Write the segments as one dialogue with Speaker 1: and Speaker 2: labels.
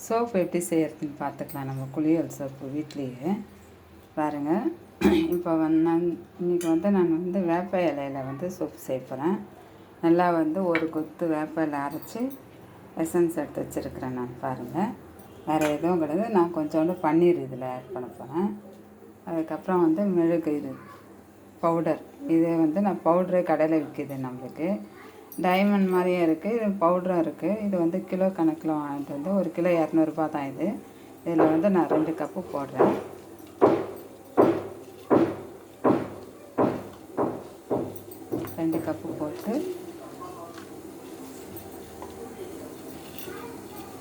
Speaker 1: Soap எப்படி செய்கிறதுன்னு பார்த்துக்கலாம். நம்ம குளியல் சோப்பு வீட்லேயே பாருங்கள். இப்போ இன்றைக்கி நான் வேப்ப இலையில் சோப்பு செய்ய போகிறேன். நல்லா ஒரு கொத்து வேப்ப இலை அரைச்சி எசன்ஸ் எடுத்து வச்சுருக்கிறேன். நான் பாருங்கள், வேறு எதுவும் கிடையாது. நான் கொஞ்சோண்டு பன்னீர் இதில் ஆட் பண்ண போகிறேன். அதுக்கப்புறம் மெழுகு இது பவுடர். இது நான் பவுட்ரு கடையில் விற்கிது. நம்மளுக்கு டைமண்ட் மாதிரியே இருக்குது. இது பவுடரும் இருக்குது. இது கிலோ கணக்கில் வாங்கிட்டு ஒரு கிலோ 200 தான். இதில் நான் 2 கப்பு போடுறேன். ரெண்டு கப்பு போட்டு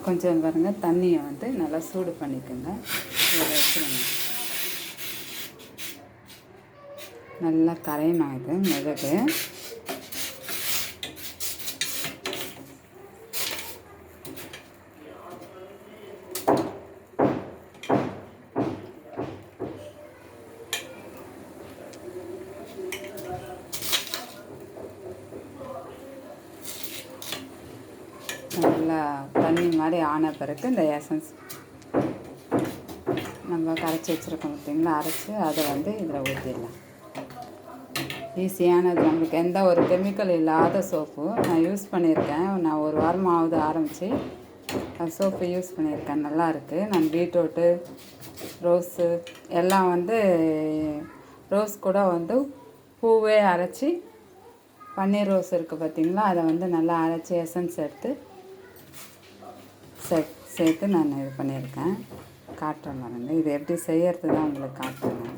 Speaker 1: கொஞ்சம் பாருங்கள், தண்ணியை நல்லா சூடு பண்ணிக்கோங்க. இதில் வச்சுருங்க. நல்லா கரையணும். இது மிளகு நல்லா தண்ணி மாதிரி ஆன பிறகு இந்த எசன்ஸ் நம்ம கரைச்சி வச்சுருக்கோம் பார்த்தீங்களா, அரைச்சி அதை இதில் ஊற்றிடலாம். ஈஸியானது. நம்மளுக்கு எந்த ஒரு கெமிக்கல் இல்லாத சோப்பு நான் யூஸ் பண்ணியிருக்கேன். நான் ஒரு வாரமாவது ஆரம்பித்து சோப்பு யூஸ் பண்ணியிருக்கேன். நல்லா இருக்குது. நான் பீட்ரூட்டு, ரோஸு எல்லாம் ரோஸ் கூட பூவே அரைச்சி, பன்னீர் ரோஸ் இருக்குது பார்த்தீங்களா, அதை நல்லா அரைச்சி எசன்ஸ் எடுத்து சேர்த்து நான் இது பண்ணியிருக்கேன். காட்டுறேன் பாருங்க. இது எப்படி செய்யறது தான் உங்களுக்கு காட்டுறேன்.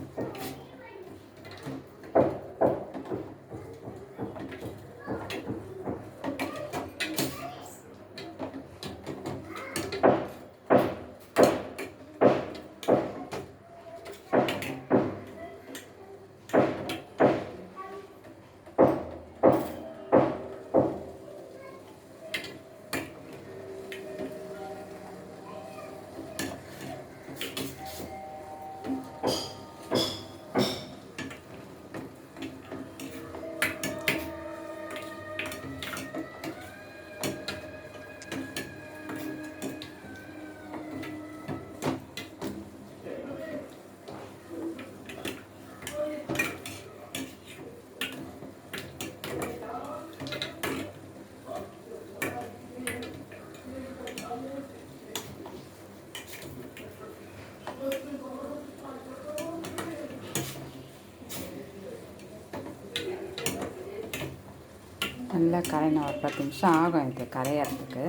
Speaker 1: நல்லா கரையணும். ஒரு 10 நிமிஷம் ஆகும் இது கரையிறதுக்கு.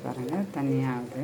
Speaker 1: பாருங்கள், தண்ணியாகுது.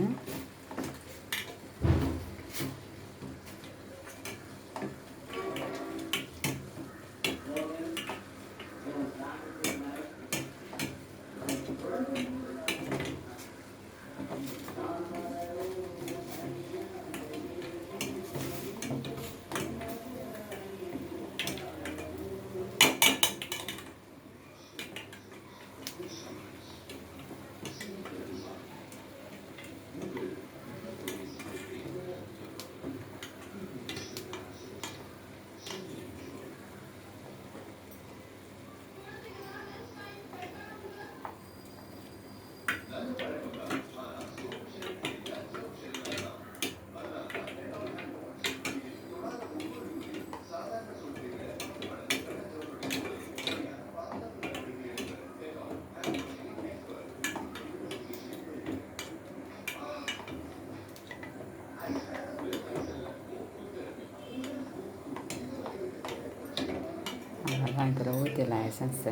Speaker 1: அவ்வளோதான். இதில் ஊற்றிடலாம் எசன்ஸு.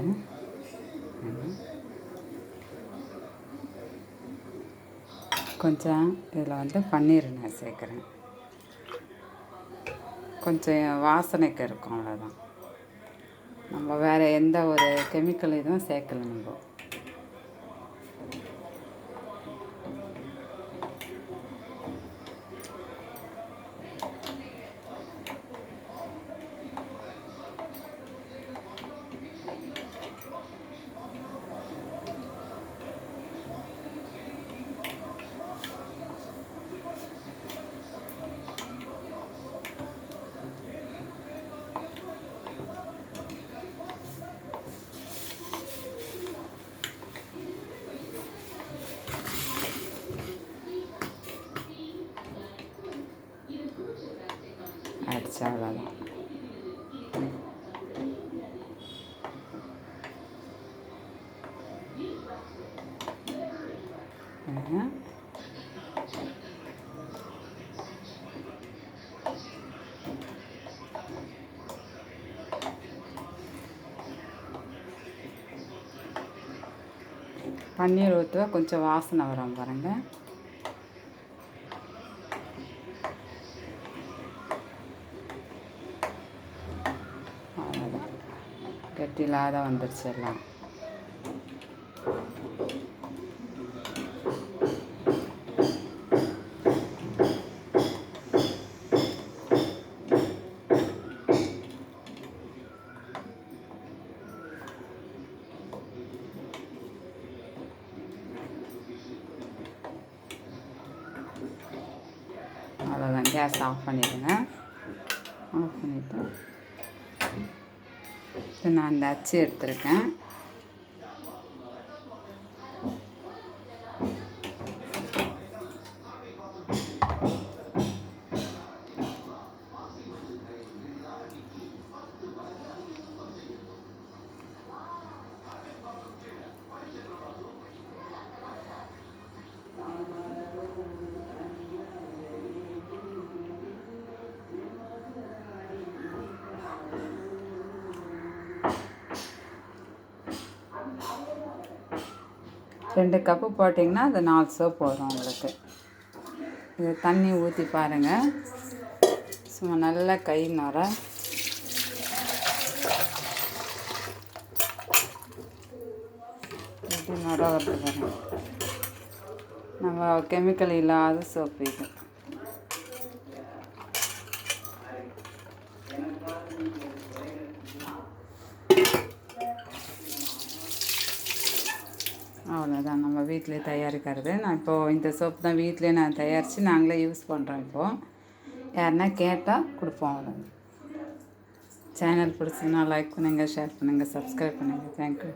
Speaker 1: கொஞ்சம் இதில் பன்னீர் நான் சேர்க்குறேன். கொஞ்சம் வாசனைக்கு இருக்கும், அவ்வளோதான். நம்ம வேறு எந்த ஒரு கெமிக்கல் எதுவும் சேர்க்கலை நம்ம. ஆயிடுச்சு, அவ்வளோதான். பன்னீர் ஊற்றுவா கொஞ்சம் வாசனை வரும் பாருங்கள். அவ்வளோதான், கெட்டி இல்லாத வந்துடுச்சு எல்லாம். அவ்வளோதான், கேஸ் ஆஃப் பண்ணிவிடுங்க. ஆஃப் பண்ணிவிட்டு நான் அந்த அச்சு எடுத்துருக்கேன். ரெண்டு கப்பு போட்டிங்கன்னா அது 4 சோப் வரும் உங்களுக்கு. இது தண்ணி ஊற்றி பாருங்கள், சும்மா நல்லா கை நுர எப்படி நுர வருது பாருங்கள். நம்ம கெமிக்கல் இல்லாத சோப்பு இது. அவ்வளோதான், நம்ம வீட்டிலே தயாரிக்கிறது. நான் இப்போது இந்த சோப்பு தான் வீட்டிலே நான் தயாரித்து நாங்களே யூஸ் பண்ணுறோம். இப்போது யாருன்னா கேட்டால் கொடுப்போம். அவ்வளோ. சேனல் பிடிச்சிங்கன்னா லைக் பண்ணுங்கள், ஷேர் பண்ணுங்கள், சப்ஸ்கிரைப் பண்ணுங்கள். தேங்க்யூ.